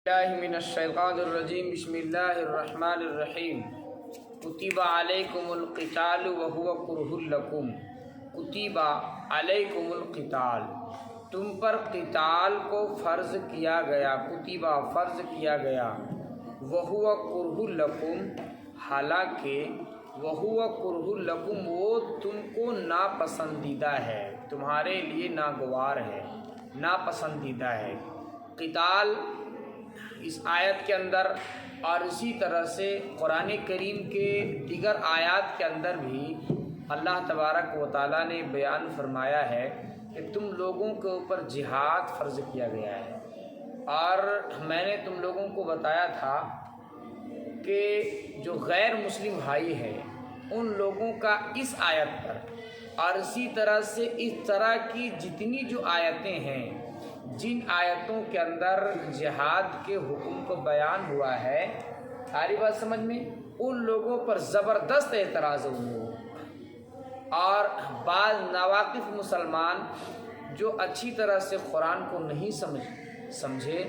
اللہ من الشیطان الرجیم بسم اللہ الرحمن الرحیم کتب علیکم القتال وہو کرہ لکم کتب علیکم القتال تم پر قتال کو فرض کیا گیا، کتبہ فرض کیا گیا، وہو کرہ لکم حالانکہ وہو کرہ لکم وہ تم کو ناپسندیدہ ہے، تمہارے لیے ناگوار ہے، ناپسندیدہ ہے۔ قتال اس آیت کے اندر اور اسی طرح سے قرآن کریم کے دیگر آیات کے اندر بھی اللہ تبارک و تعالیٰ نے بیان فرمایا ہے کہ تم لوگوں کے اوپر جہاد فرض کیا گیا ہے۔ اور میں نے تم لوگوں کو بتایا تھا کہ جو غیر مسلم بھائی ہیں ان لوگوں کا اس آیت پر اور اسی طرح سے اس طرح کی جتنی جو آیتیں ہیں، جن آیتوں کے اندر جہاد کے حکم کو بیان ہوا ہے، ساری بات سمجھ میں، ان لوگوں پر زبردست اعتراض ہو۔ اور بعض ناواقف مسلمان جو اچھی طرح سے قرآن کو نہیں سمجھے،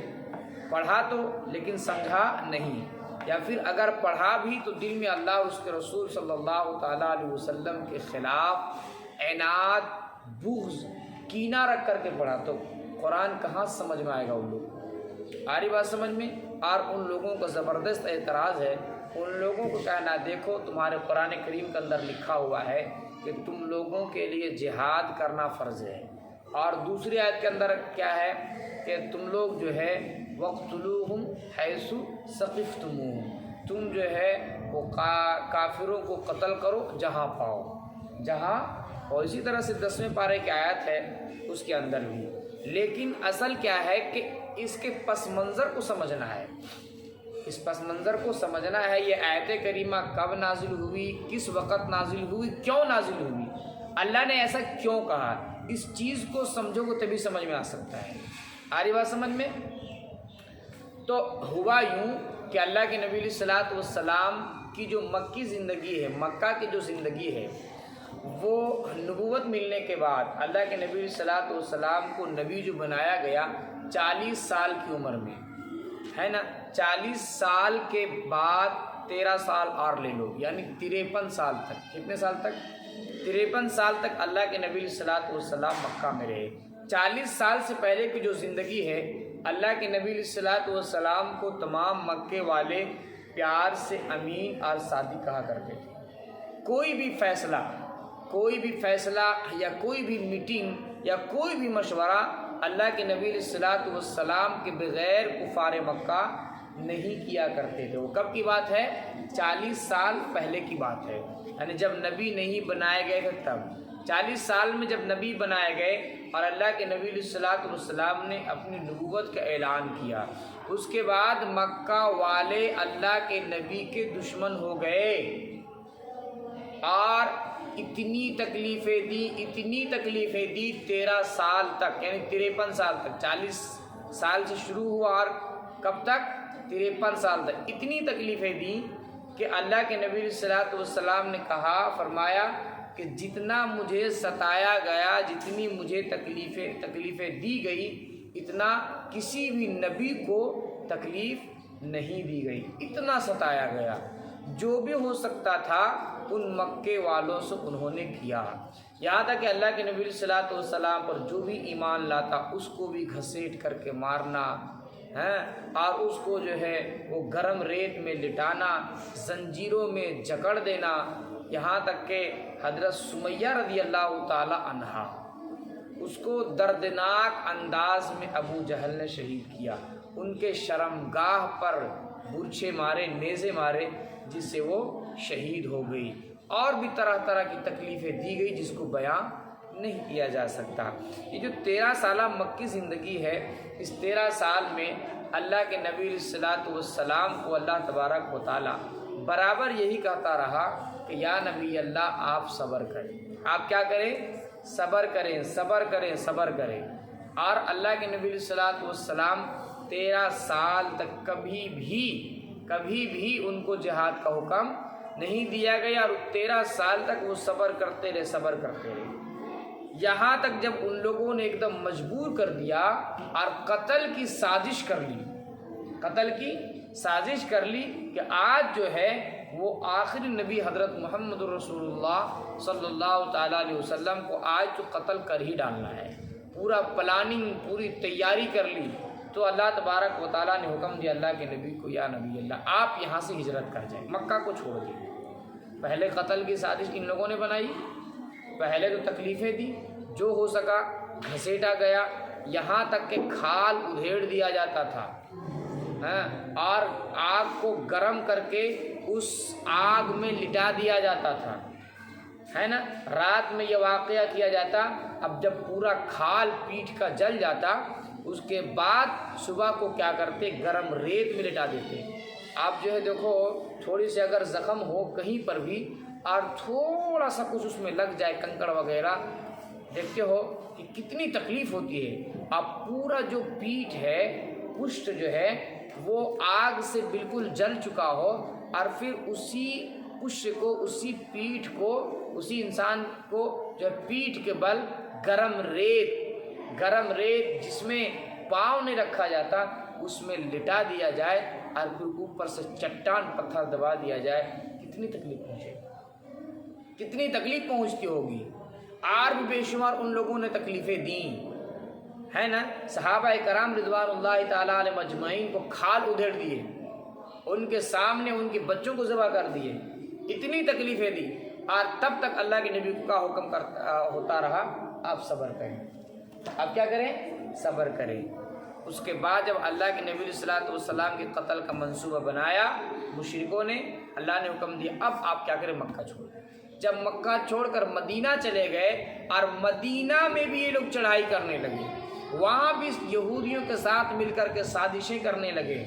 پڑھا تو لیکن سمجھا نہیں، یا پھر اگر پڑھا بھی تو دل میں اللہ اور اس کے رسول صلی اللہ تعالیٰ علیہ وسلم کے خلاف عناد، بغض، کینہ رکھ کر کے پڑھا، تو قرآن کہاں سمجھ میں آئے گا ان لوگ؟ آری بات سمجھ میں؟ اور ان لوگوں کا زبردست اعتراض ہے، ان لوگوں کو کہنا دیکھو تمہارے قرآن کریم کے اندر لکھا ہوا ہے کہ تم لوگوں کے لیے جہاد کرنا فرض ہے، اور دوسری آیت کے اندر کیا ہے کہ تم لوگ جو ہے وَاقْتُلُوهُمْ حَيْثُ ثَقِفْتُمُوهُمْ، تم جو ہے وہ کافروں کو قتل کرو جہاں پاؤ، جہاں۔ اور اسی طرح سے 10ویں پارے کی آیت ہے اس کے اندر بھی۔ لیکن اصل کیا ہے کہ اس کے پس منظر کو سمجھنا ہے، اس پس منظر کو سمجھنا ہے۔ یہ آیت کریمہ کب نازل ہوئی، کس وقت نازل ہوئی، کیوں نازل ہوئی، اللہ نے ایسا کیوں کہا، اس چیز کو سمجھو گے تبھی سمجھ میں آ سکتا ہے۔ آ رہی بات سمجھ میں؟ تو ہوا یوں کہ اللہ کے نبی علیہ الصلوۃ والسلام کی جو مکی زندگی ہے، مکہ کی جو زندگی ہے، وہ نبوت ملنے کے بعد اللہ کے نبی علیہ الصلوۃ والسلام کو نبی جو بنایا گیا 40 سال کی عمر میں، ہے نا۔ 40 سال کے بعد 13 سال اور لے لو، یعنی 53 سال تک۔ کتنے سال تک؟ 53 سال تک اللہ کے نبی علیہ الصلوۃ والسلام مکہ میں رہے۔ 40 سال سے پہلے کی جو زندگی ہے، اللہ کے نبی علیہ الصلوۃ والسلام کو تمام مکے والے پیار سے امین اور صادق کہا کرتے تھے۔ کوئی بھی فیصلہ یا کوئی بھی میٹنگ یا کوئی بھی مشورہ اللہ کے نبی علیہ الصلوۃ والسلام کے بغیر کفار مکہ نہیں کیا کرتے تھے۔ وہ کب کی بات ہے؟ 40 سال پہلے کی بات ہے، یعنی جب نبی نہیں بنائے گئے تھے تب۔ 40 سال میں جب نبی بنائے گئے اور اللہ کے نبی علیہ الصلوۃ والسلام نے اپنی نبوت کا اعلان کیا، اس کے بعد مکہ والے اللہ کے نبی کے دشمن ہو گئے اور اتنی تکلیفیں دی 13 سال تک، یعنی 53 سال تک۔ 40 سال سے شروع ہوا اور کب تک؟ 53 سال تک اتنی تکلیفیں دی کہ اللہ کے نبی علیہ الصلوۃ والسلام نے کہا، فرمایا کہ جتنا مجھے ستایا گیا، جتنی مجھے تکلیفیں دی گئی، اتنا کسی بھی نبی کو تکلیف نہیں دی گئی، اتنا ستایا گیا۔ جو بھی ہو سکتا تھا ان مکے والوں سے انہوں نے کیا، یہاں تک کہ اللہ کے نبی علیہ الصلوۃ والسلام پر جو بھی ایمان لاتا اس کو بھی گھسیٹ کر کے مارنا ہے، اور اس کو جو ہے وہ گرم ریت میں لٹانا، زنجیروں میں جکڑ دینا، یہاں تک کہ حضرت سمیہ رضی اللہ تعالی عنہا، اس کو دردناک انداز میں ابو جہل نے شہید کیا، ان کے شرمگاہ پر برچھے مارے، نیزے مارے، جس سے وہ شہید ہو گئی۔ اور بھی طرح طرح کی تکلیفیں دی گئی جس کو بیان نہیں کیا جا سکتا۔ یہ جو 13 سالہ مکی زندگی ہے، اس 13 سال میں اللہ کے نبی علیہ الصلوۃ والسلام کو اللہ تبارک و تعالیٰ برابر یہی کہتا رہا کہ یا نبی اللہ آپ صبر کریں، آپ کیا کریں؟ صبر کریں، صبر کریں، صبر کریں۔ اور اللہ کے نبی علیہ الصلوۃ والسلام 13 سال تک کبھی بھی ان کو جہاد کا حکم نہیں دیا گیا، اور 13 سال تک وہ صبر کرتے رہے، یہاں تک جب ان لوگوں نے ایک دم مجبور کر دیا اور قتل کی سازش کر لی، قتل کی سازش کر لی کہ آج جو ہے وہ آخری نبی حضرت محمد رسول اللہ صلی اللہ تعالیٰ علیہ وسلم کو آج تو قتل کر ہی ڈالنا ہے. پورا پلاننگ، پوری تیاری کر لی. تو اللہ تبارک و تعالیٰ نے حکم دیا اللہ کے نبی کو، یا نبی اللہ آپ یہاں سے ہجرت کر جائیں، مکہ کو چھوڑ دیں. پہلے قتل کی سازش ان لوگوں نے بنائی، پہلے تو تکلیفیں دی، جو ہو سکا گھسیٹا گیا، یہاں تک کہ کھال ادھیڑ دیا جاتا تھا اور آگ کو گرم کر کے اس آگ میں لٹا دیا جاتا تھا، ہے نا. رات میں یہ واقعہ کیا جاتا. اب جب پورا کھال پیٹھ کا جل جاتا، اس کے بعد صبح کو کیا کرتے، گرم ریت میں لٹا دیتے. آپ جو ہے دیکھو، تھوڑی سی اگر زخم ہو کہیں پر بھی اور تھوڑا سا کچھ اس میں لگ جائے کنکڑ وغیرہ، دیکھتے ہو کہ کتنی تکلیف ہوتی ہے. اب پورا جو پیٹھ ہے، پشت جو ہے وہ آگ سے بالکل جل چکا ہو، اور پھر اسی پشت کو، اسی پیٹھ کو، اسی انسان کو جو پیٹھ کے بل گرم ریت جس میں پاؤں نہیں رکھا جاتا اس میں لٹا دیا جائے، اور پھر اوپر سے چٹان پتھر دبا دیا جائے. کتنی تکلیف پہنچے، کتنی تکلیف پہنچتی ہوگی. اور بھی بے شمار ان لوگوں نے تکلیفیں دیں، ہے نا. صحابہ کرام رضوان اللہ تعالیٰ علیہ مجمعین کو کھال ادھیڑ دیے، ان کے سامنے ان کے بچوں کو ذبح کر دیے، اتنی تکلیفیں دی. اور تب تک اللہ کے نبی کا حکم ہوتا رہا آپ صبر کریں. آپ کیا کریں؟ صبر کریں. اس کے بعد جب اللہ کے نبی صلی اللہ علیہ وسلم کے قتل کا منصوبہ بنایا مشرکوں نے، اللہ نے حکم دیا اب آپ کیا کریں، مکہ چھوڑ دیں. جب مکہ چھوڑ کر مدینہ چلے گئے، اور مدینہ میں بھی یہ لوگ چڑھائی کرنے لگے، وہاں بھی یہودیوں کے ساتھ مل کر کے سازشیں کرنے لگے.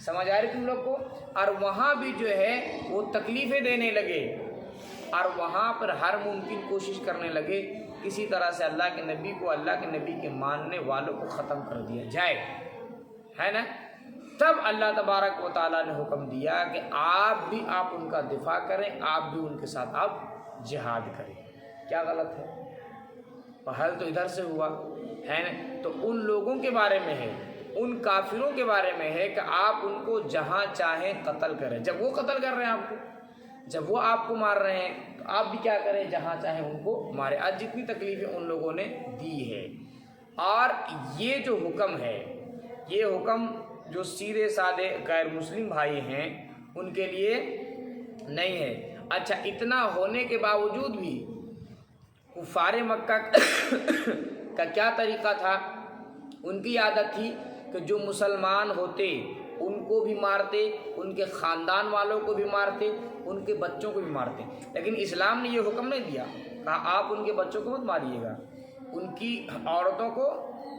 سمجھ آ رہی تم لوگ کو؟ اور وہاں بھی جو ہے وہ تکلیفیں دینے لگے، اور وہاں پر ہر ممکن کوشش کرنے لگے کسی طرح سے اللہ کے نبی کو، اللہ کے نبی کے ماننے والوں کو ختم کر دیا جائے، ہے نا. تب اللہ تبارک و تعالیٰ نے حکم دیا کہ آپ ان کا دفاع کریں، آپ بھی ان کے ساتھ آپ جہاد کریں. کیا غلط ہے؟ حل تو ادھر سے ہوا ہے نا. تو ان لوگوں کے بارے میں ہے، ان کافروں کے بارے میں ہے کہ آپ ان کو جہاں چاہیں قتل کریں. جب وہ قتل کر رہے ہیں آپ کو، جب وہ آپ کو مار رہے ہیں، تو آپ بھی کیا کریں، جہاں چاہیں ان کو مارے. آج جتنی تکلیفیں ان لوگوں نے دی ہے. اور یہ جو حکم ہے، یہ حکم جو سیدھے سادے غیر مسلم بھائی ہیں ان کے لیے نہیں ہے. اچھا، اتنا ہونے کے باوجود بھی کفار مکہ کا کیا طریقہ تھا؟ ان کی عادت تھی کہ جو مسلمان ہوتے ان کو بھی مارتے، ان کے خاندان والوں کو بھی مارتے، ان کے بچوں کو بھی مارتے. لیکن اسلام نے یہ حکم نہیں دیا، کہا آپ ان کے بچوں کو مت ماریے گا، ان کی عورتوں کو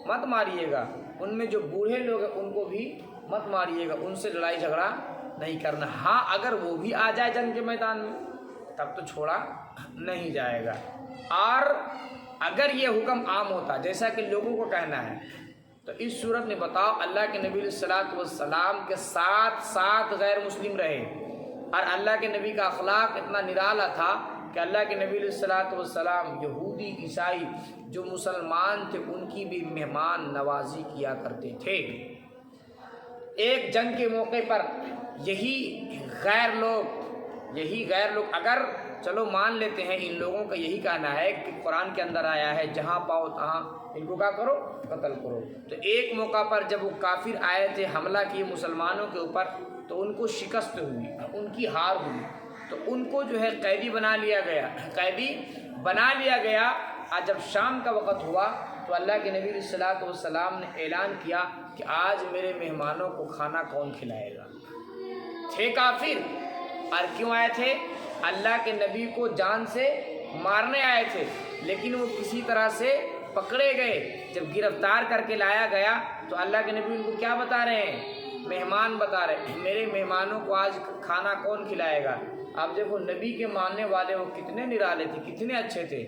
مت ماریے گا، ان میں جو بوڑھے لوگ ہیں ان کو بھی مت ماریے گا، ان سے لڑائی جھگڑا نہیں کرنا. ہاں اگر وہ بھی آ جائے جنگ کے میدان میں تب تو چھوڑا نہیں جائے گا. اور اگر یہ حکم عام ہوتا جیسا کہ لوگوں کو کہنا ہے، تو اس صورت میں بتاؤ اللہ کے نبی علیہ الصلوۃ والسلام کے ساتھ غیر مسلم رہے، اور اللہ کے نبی کا اخلاق اتنا نرالا تھا کہ اللہ کے نبی علیہ الصلوۃ والسلام یہودی عیسائی جو مسلمان تھے ان کی بھی مہمان نوازی کیا کرتے تھے. ایک جنگ کے موقع پر یہی غیر لوگ اگر چلو مان لیتے ہیں ان لوگوں کا یہی کہنا ہے کہ قرآن کے اندر آیا ہے جہاں پاؤ تہاں ان کو کیا کرو، قتل کرو. تو ایک موقع پر جب وہ کافر آئے تھے، حملہ کیے مسلمانوں کے اوپر، تو ان کو شکست ہوئی، ان کی ہار ہوئی، تو ان کو جو ہے قیدی بنا لیا گیا. اور جب شام کا وقت ہوا تو اللہ کے نبی علیہ الصلوۃ والسلام نے اعلان کیا کہ آج میرے مہمانوں کو کھانا کون کھلائے گا. تھے کافر، اور کیوں آئے تھے؟ اللہ کے نبی کو جان سے مارنے آئے تھے، لیکن وہ کسی طرح سے پکڑے گئے. جب گرفتار کر کے لایا گیا تو اللہ کے نبی ان کو کیا بتا رہے ہیں؟ مہمان بتا رہے ہیں، میرے مہمانوں کو آج کھانا کون کھلائے گا. آپ دیکھو نبی کے ماننے والے وہ کتنے نرالے تھے، کتنے اچھے تھے.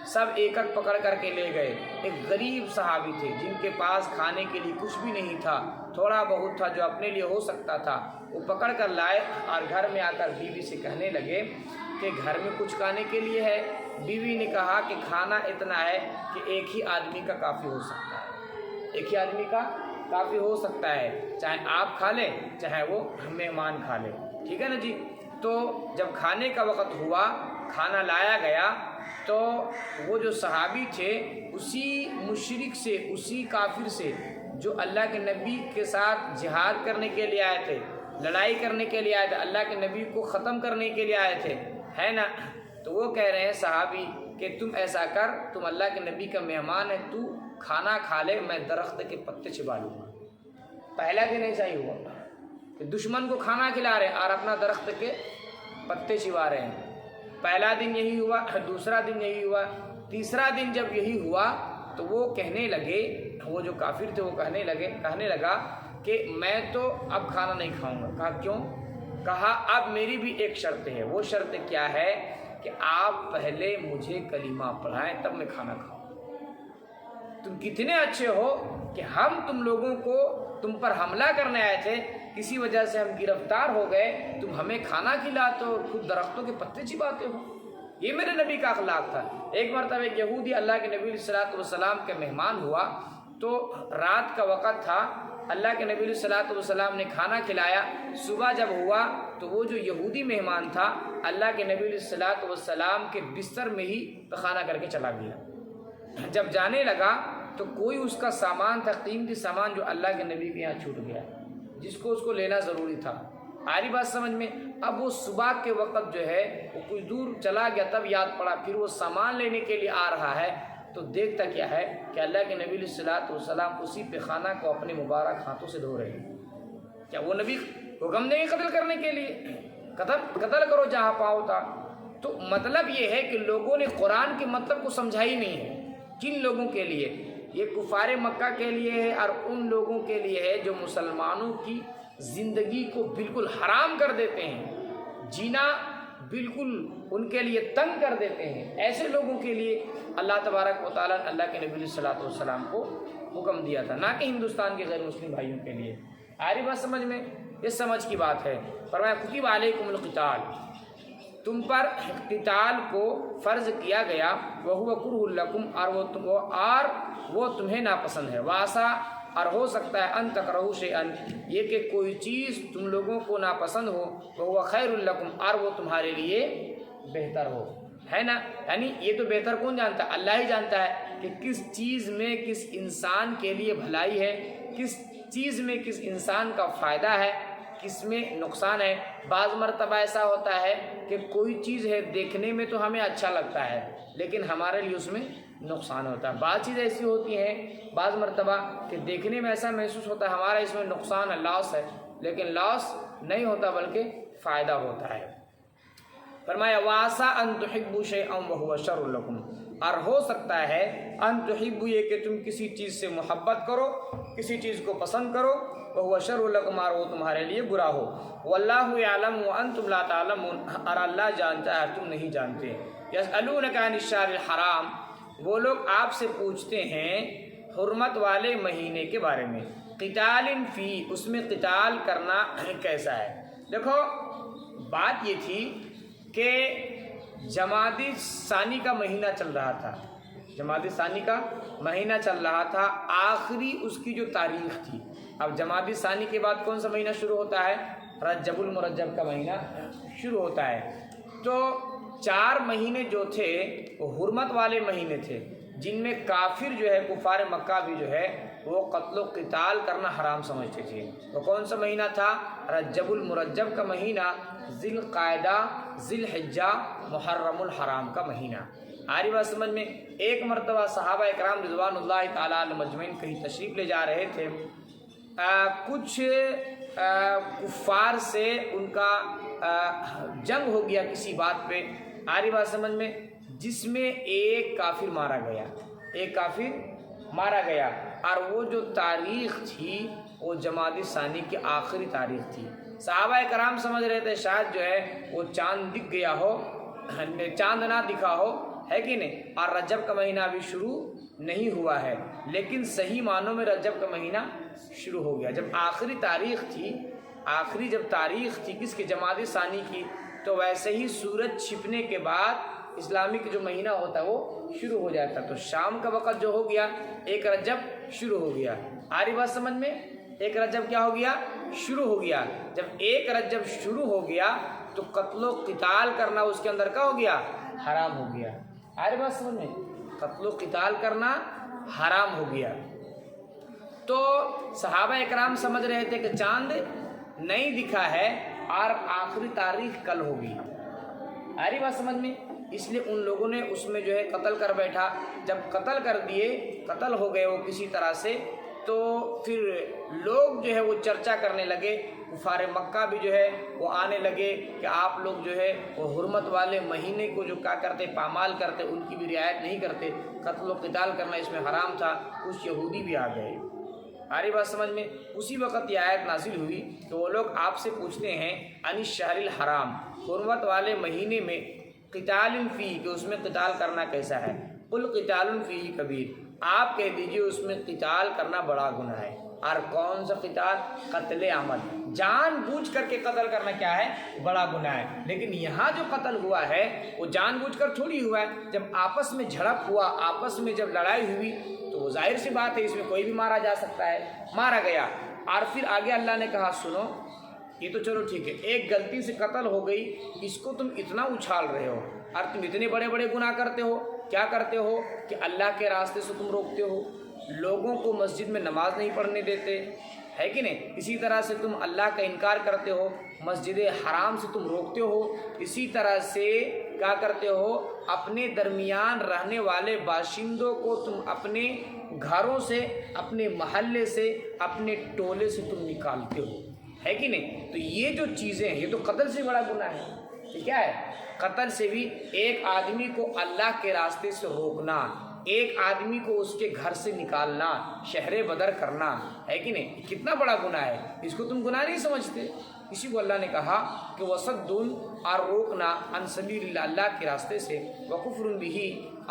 سب ایک پکڑ کر کے لے گئے. ایک غریب صحابی تھے جن کے پاس کھانے کے لیے کچھ بھی نہیں تھا، تھوڑا بہت تھا جو اپنے لیے ہو سکتا تھا، وہ پکڑ کر لائے اور گھر میں آ کر بیوی سے کہنے لگے کہ گھر میں کچھ کھانے کے لیے ہے. بیوی نے کہا کہ کھانا اتنا ہے کہ ایک ہی آدمی کا کافی ہو سکتا ہے، ایک ہی آدمی کا کافی ہو سکتا ہے، چاہے آپ کھا لیں چاہے وہ مہمان کھا لیں، ٹھیک ہے نا جی۔ تو جب کھانے کا وقت ہوا، کھانا لایا گیا، تو وہ جو صحابی تھے اسی مشرک سے، اسی کافر سے جو اللہ کے نبی کے ساتھ جہاد کرنے کے لیے آئے تھے، لڑائی کرنے کے لیے آئے تھے، اللہ کے نبی کو ختم کرنے کے لیے آئے تھے، ہے نا، تو وہ کہہ رہے ہیں صحابی کہ تم ایسا کر، تم اللہ کے نبی کا مہمان ہے، تو کھانا کھا لے، میں درخت کے پتے چبا لوں گا۔ پہلا دن ایسا ہی ہوا کہ دشمن کو کھانا کھلا رہے ہیں اور اپنا درخت کے پتے چبا رہے ہیں۔ پہلا دن یہی ہوا، دوسرا دن یہی ہوا، تیسرا دن جب یہی ہوا تو وہ کہنے لگے، وہ جو کافر تھے وہ کہنے لگا کہ میں تو اب کھانا نہیں کھاؤں گا۔ کہا کیوں؟ کہا اب میری بھی ایک شرط ہے۔ وہ شرط کیا ہے کہ آپ پہلے مجھے کلمہ پڑھائیں تب میں کھانا کھاؤں۔ تم کتنے اچھے ہو کہ ہم تم لوگوں کو تم پر حملہ کرنے آئے تھے، کسی وجہ سے ہم گرفتار ہو گئے، تم ہمیں کھانا کھلاتے ہو، خود درختوں کے پتے چباتے ہو۔ یہ میرے نبی کا اخلاق تھا۔ ایک مرتبہ ایک یہودی اللہ کے نبی علیہ السلام کے مہمان ہوا، تو رات کا وقت تھا، اللہ کے نبی علیہ السلام نے کھانا کھلایا۔ صبح جب ہوا تو وہ جو یہودی مہمان تھا اللہ کے نبی علیہ السلام کے بستر میں ہی کھانا کر کے چلا گیا۔ جب جانے لگا تو کوئی اس کا سامان تھا، قیمتی سامان، جو اللہ کے نبی کے یہاں چھوٹ گیا، جس کو اس کو لینا ضروری تھا۔ آ رہی بات سمجھ میں؟ اب وہ صبح کے وقت جو ہے وہ کچھ دور چلا گیا، تب یاد پڑا، پھر وہ سامان لینے کے لیے آ رہا ہے تو دیکھتا کیا ہے کہ اللہ کے نبی علیہ السلام اسی پیخانہ کو اپنے مبارک ہاتھوں سے دھو رہے ہیں۔ کیا وہ نبی حکم دیں گے قتل کرنے کے لیے؟ قتل کرو جہاں پاؤ تھا۔ تو مطلب یہ ہے کہ لوگوں نے قرآن کے مطلب کو سمجھا ہی نہیں ہے۔ کن لوگوں کے لیے؟ یہ کفار مکہ کے لیے ہے، اور ان لوگوں کے لیے ہے جو مسلمانوں کی زندگی کو بالکل حرام کر دیتے ہیں، جینا بالکل ان کے لیے تنگ کر دیتے ہیں۔ ایسے لوگوں کے لیے اللہ تبارک و تعالیٰ نے اللہ کے نبی علیہ السلام کو حکم دیا تھا، نہ کہ ہندوستان کے غیر مسلم بھائیوں کے لیے۔ آ رہی بات سمجھ میں؟ یہ سمجھ کی بات ہے۔ فرمایا کتب علیکم القتال، تم پر قتال کو فرض کیا گیا، وہو کرہ لکم، اور وہ تمہیں ناپسند ہے، واسا، اور ہو سکتا ہے ان تکرہوا شیئا، یہ کہ کوئی چیز تم لوگوں کو ناپسند ہو، وہو خیر لکم، اور وہ تمہارے لیے بہتر ہو، ہے نا۔ یعنی یہ تو بہتر کون جانتا ہے؟ اللہ ہی جانتا ہے کہ کس چیز میں کس انسان کے لیے بھلائی ہے، کس چیز میں کس انسان کا فائدہ ہے، کس میں نقصان ہے۔ بعض مرتبہ ایسا ہوتا ہے کہ کوئی چیز ہے دیکھنے میں تو ہمیں اچھا لگتا ہے لیکن ہمارے لیے اس میں نقصان ہوتا ہے۔ بعض چیزیں ایسی ہوتی ہیں بعض مرتبہ کہ دیکھنے میں ایسا محسوس ہوتا ہے ہمارا اس میں نقصان ہے، لاس ہے، لیکن لاس نہیں ہوتا بلکہ فائدہ ہوتا ہے۔ فرمایا واسا ان تحبوا شیئا وهو شر لکم، اور ہو سکتا ہے ان تحبوا، یہ کہ تم کسی چیز سے محبت کرو، کسی چیز کو پسند کرو، وهو شر لکم، اور وہ تمہارے لیے برا ہو۔ واللہ یعلم وانتم لا تعلمون، اور اللہ جانتا ہے تم نہیں جانتے۔ یسألونک عن الشہر الحرام، وہ لوگ آپ سے پوچھتے ہیں حرمت والے مہینے کے بارے میں، قتال فی، اس میں قتال کرنا کیسا ہے۔ دیکھو بات یہ تھی کہ جمادی ثانی کا مہینہ چل رہا تھا، جمادی ثانی کا مہینہ چل رہا تھا، آخری اس کی جو تاریخ تھی۔ اب جمادی ثانی کے بعد کون سا مہینہ شروع ہوتا ہے؟ رجب المرجب کا مہینہ شروع ہوتا ہے۔ تو 4 مہینے جو تھے وہ حرمت والے مہینے تھے، جن میں کافر جو ہے کفار مکہ بھی جو ہے وہ قتل و قتال کرنا حرام سمجھتے تھے۔ وہ کون سا مہینہ تھا؟ رجب المرجب کا مہینہ، ذی القعدہ، ذی الحجہ، محرم الحرام کا مہینہ۔ آری بات سمجھ میں؟ ایک مرتبہ صحابہ اکرام رضوان اللہ تعالیٰ علیہ مجمعین کہیں تشریف لے جا رہے تھے، کچھ کفار سے ان کا جنگ ہو گیا کسی بات پہ، آری بات سمجھ میں، جس میں ایک کافر مارا گیا، ایک کافر مارا گیا، اور وہ جو تاریخ تھی وہ جمادی ثانی کی آخری تاریخ تھی۔ صحابہ کرام سمجھ رہے تھے شاید جو ہے وہ چاند دکھ گیا ہو، چاند نہ دکھا ہو، ہے کہ نہیں، اور رجب کا مہینہ ابھی شروع نہیں ہوا ہے، لیکن صحیح معنوں میں رجب کا مہینہ شروع ہو گیا۔ جب آخری تاریخ تھی، آخری جب تاریخ تھی کس کی؟ جمادی ثانی کی، تو ویسے ہی سورج چھپنے کے بعد اسلامک جو مہینہ ہوتا ہے وہ شروع ہو جاتا ہے۔ تو شام کا وقت جو ہو گیا 1 رجب شروع ہو گیا۔ آ رہی بات سمجھ میں؟ 1 رجب کیا ہو گیا؟ شروع ہو گیا۔ جب 1 رجب شروع ہو گیا تو قتل و قتال کرنا اس کے اندر کیا ہو گیا؟ حرام ہو گیا۔ آ رہی بات سمجھ میں؟ قتل و قتال کرنا حرام ہو گیا۔ تو صحابہ اکرام سمجھ رہے تھے کہ چاند نہیں دکھا ہے اور آخری تاریخ کل ہوگی۔ آ رہی بات سمجھ میں؟ اس لیے ان لوگوں نے اس میں جو ہے قتل کر بیٹھا۔ جب قتل کر دیے، قتل ہو گئے وہ کسی طرح سے، تو پھر لوگ جو ہے وہ چرچا کرنے لگے، کفار مکہ بھی جو ہے وہ آنے لگے کہ آپ لوگ جو ہے وہ حرمت والے مہینے کو جو کیا کرتے، پامال کرتے، ان کی بھی رعایت نہیں کرتے، قتل و قتال کرنا اس میں حرام تھا۔ کچھ یہودی بھی آ گئے۔ آ رہی بات سمجھ میں؟ اسی وقت یہ آیت نازل ہوئی کہ وہ لوگ آپ سے پوچھتے ہیں عن الشہر الحرام، حرمت والے مہینے میں، قتال فیہ، کہ اس میں قتال کرنا کیسا ہے؟ قل قتال فیہ کبیر، آپ کہہ دیجئے اس میں قتال کرنا بڑا گناہ ہے۔ اور کون سا قتال؟ قتل عمد، جان بوجھ کر کے قتل کرنا کیا ہے؟ بڑا گناہ ہے۔ لیکن یہاں جو قتل ہوا ہے وہ جان بوجھ کر تھوڑی ہوا ہے۔ جب آپس میں جھڑپ ہوا، آپس میں جب لڑائی ہوئی تو وہ ظاہر سی بات ہے اس میں کوئی بھی مارا جا سکتا ہے، مارا گیا۔ اور پھر آگے اللہ نے کہا سنو، یہ تو چلو ٹھیک ہے، ایک غلطی سے قتل ہو گئی، اس کو تم اتنا اچھال رہے ہو اور تم اتنے بڑے بڑے گناہ کرتے ہو، کیا کرتے ہو کہ اللہ کے راستے سے تم روکتے ہو، لوگوں کو مسجد میں نماز نہیں پڑھنے دیتے، ہے کہ نہیں؟ اسی طرح سے تم اللہ کا انکار کرتے ہو، مسجد حرام سے تم روکتے ہو، اسی طرح سے کیا کرتے ہو، اپنے درمیان رہنے والے باشندوں کو تم اپنے گھروں سے، اپنے محلے سے، اپنے ٹولے سے تم نکالتے ہو، ہے کہ نہیں؟ تو یہ جو چیزیں ہیں یہ تو قتل سے بڑا گناہ ہے۔ یہ کیا ہے؟ قتل سے بھی ایک آدمی کو اللہ کے راستے سے روکنا، ایک آدمی کو اس کے گھر سے نکالنا، شہر بدر کرنا، ہے کہ نہیں؟ کتنا بڑا گناہ ہے، اس کو تم گناہ نہیں سمجھتے۔ اسی کو اللہ نے کہا کہ وصدٌ، اور روکنا، عن سبیل اللہ، اللہ کے راستے سے، وکفر بہ،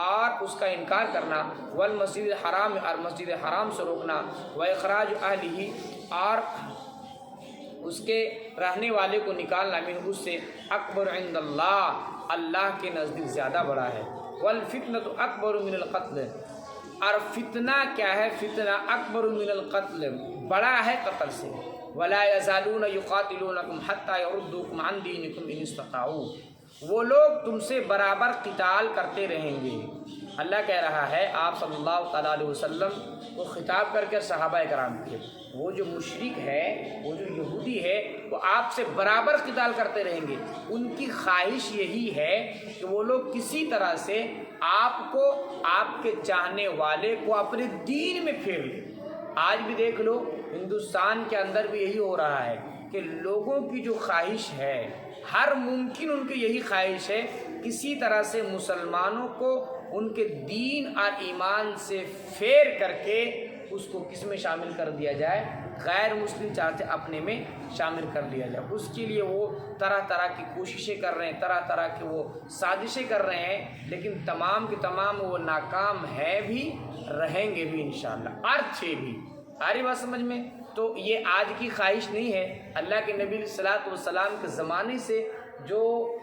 اور اس کا انکار کرنا، والمسجد الحرام، اور مسجد حرام سے روکنا، واخراج اہلہ، اور اس کے رہنے والے کو نکالنا، من اس سے، اکبر عند اللہ، اللہ کے نزدیک زیادہ بڑا ہے، والفتنۃ اکبر من القتل، اور فتنہ کیا ہے؟ فتنہ اکبر من القتل، بڑا ہے قتل سے، ولا یزالون یقاتلونکم حتی یردوکم عن دینکم ان استطاعوا، وہ لوگ تم سے برابر قتال کرتے رہیں گے۔ اللہ کہہ رہا ہے آپ صلی اللہ تعالیٰ علیہ وسلم کو خطاب کر کے صحابہ کرام کے، وہ جو مشرک ہے، وہ جو یہودی ہے، وہ آپ سے برابر قتال کرتے رہیں گے۔ ان کی خواہش یہی ہے کہ وہ لوگ کسی طرح سے آپ کو، آپ کے چاہنے والے کو اپنے دین میں پھیر لیں۔ آج بھی دیکھ لو ہندوستان کے اندر بھی یہی ہو رہا ہے کہ لوگوں کی جو خواہش ہے، ہر ممکن ان کی یہی خواہش ہے کسی طرح سے مسلمانوں کو ان کے دین اور ایمان سے پھیر کر کے اس کو کس میں شامل کر دیا جائے؟ غیر مسلم چاہتے اپنے میں شامل کر لیا جائے۔ اس کے لیے وہ طرح طرح کی کوششیں کر رہے ہیں، طرح طرح کی وہ سازشیں کر رہے ہیں، لیکن تمام کے تمام وہ ناکام ہے بھی، رہیں گے بھی انشاءاللہ، اور تھے بھی۔ آ رہی بات سمجھ میں؟ تو یہ آج کی خواہش نہیں ہے، اللہ کے نبی صلی اللہ علیہ وسلم کے زمانے سے جو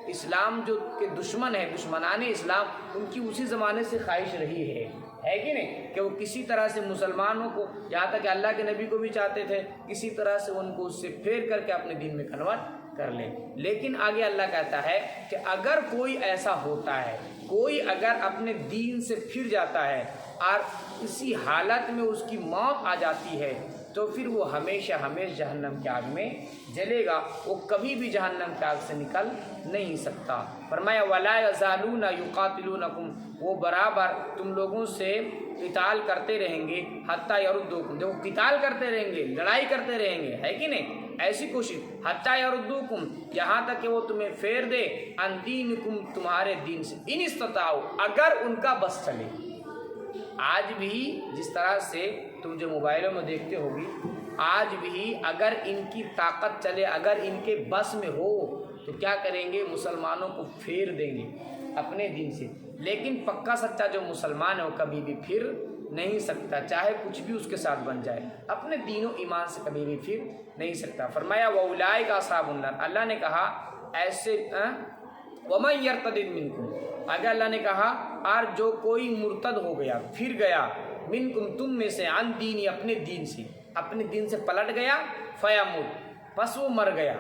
اسلام جو کہ دشمن ہے، دشمنان اسلام، ان کی اسی زمانے سے خواہش رہی ہے کہ نہیں؟ کہ وہ کسی طرح سے مسلمانوں کو، یہاں تک کہ اللہ کے نبی کو بھی چاہتے تھے کسی طرح سے ان کو اس سے پھیر کر کے اپنے دین میں کنورٹ کر لیں۔ لیکن آگے اللہ کہتا ہے کہ اگر کوئی ایسا ہوتا ہے، کوئی اگر اپنے دین سے پھر جاتا ہے اور اسی حالت میں اس کی موت آ جاتی ہے تو پھر وہ ہمیشہ ہمیشہ جہنم کی آگ میں جلے گا، وہ کبھی بھی جہنم کی آگ سے نکل نہیں سکتا۔ فرمایا وَلَا يَزَالُونَ يُقَاتِلُونَكُمْ، وہ برابر تم لوگوں سے قتال کرتے رہیں گے، حتیٰ یردوکم، دیکھو قتال کرتے رہیں گے، لڑائی کرتے رہیں گے، ہے کہ نہیں؟ ایسی کوشش، حتیٰ یردوکم، یہاں تک کہ وہ تمہیں پھیر دے، عن دینکم، تمہارے دین سے، ان استطاعوا، اگر ان کا بس چلے۔ آج بھی جس طرح سے تم جو موبائلوں میں دیکھتے ہوگی، آج بھی اگر ان کی طاقت چلے، اگر ان کے بس میں ہو تو کیا کریں گے؟ مسلمانوں کو پھیر دیں گے اپنے دین سے۔ لیکن پکا سچا جو مسلمان ہے وہ کبھی بھی پھر نہیں سکتا، چاہے کچھ بھی اس کے ساتھ بن جائے، اپنے دین و ایمان سے کبھی بھی پھر نہیں سکتا۔ فرمایا وَأُولَٰئِکَ أَصْحَابُ النَّارِ، اللہ نے کہا ایسے وَمَن يَرْتَدِدْ مِنکُم، آگے اللہ نے کہا اور جو کوئی مرتد ہو گیا پھر گیا منکم تم میں سے عن دینی اپنے دین سے پلٹ گیا فیموت پس وہ مر گیا،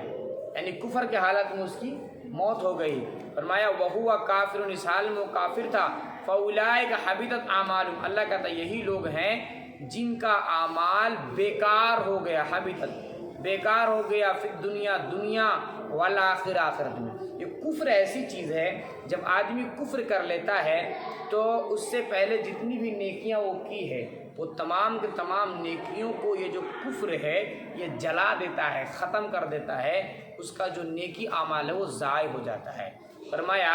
یعنی کفر کے حالت میں اس کی موت ہو گئی۔ فرمایا وہوا کافر، اس حال میں وہ کافر تھا، فاولئک حبطت اعمالهم، اللہ کہتا یہی لوگ ہیں جن کا اعمال بیکار ہو گیا، حبطت بیکار ہو گیا، فی دنیا والآخرہ، آخرت میں۔ یہ کفر ایسی چیز ہے جب آدمی کفر کر لیتا ہے تو اس سے پہلے جتنی بھی نیکیاں وہ کی ہے وہ تمام کے تمام نیکیوں کو یہ جو کفر ہے یہ جلا دیتا ہے، ختم کر دیتا ہے، اس کا جو نیکی اعمال ہے وہ ضائع ہو جاتا ہے۔ فرمایا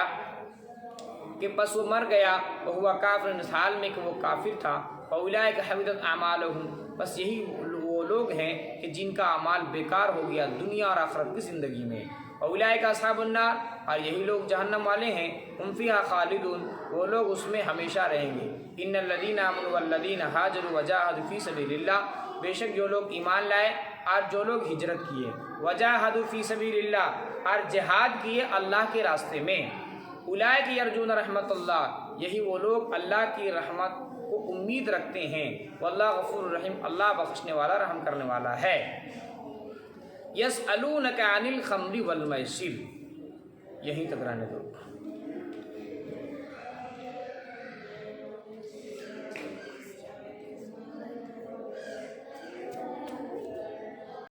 کہ بس وہ مر گیا، وہ کافر، اس حال میں کہ وہ کافر تھا، فاولئک حبطت اعمالهم، بس یہی وہ لوگ ہیں کہ جن کا اعمال بیکار ہو گیا دنیا اور آخرت کی زندگی میں۔ اولئک اصحاب النار، اور یہی لوگ جہنم والے ہیں، ہم فیہا خالدون، وہ لوگ اس میں ہمیشہ رہیں گے۔ ان الذین آمنوا والذین ہاجروا وجاہدوا فی سبیل اللہ، بے شک جو لوگ ایمان لائے اور جو لوگ ہجرت کیے، وجاہدوا فی سبیل اللہ، اور جہاد کیے اللہ کے راستے میں، اولئک یرجون رحمت اللہ، یہی وہ لوگ اللہ کی رحمت کو امید رکھتے ہیں، واللہ غفور الرحیم، اللہ بخشنے والا رحم کرنے والا ہے۔ یسألونک عن الخمر والمیسر، یہیں تک رہنے دو۔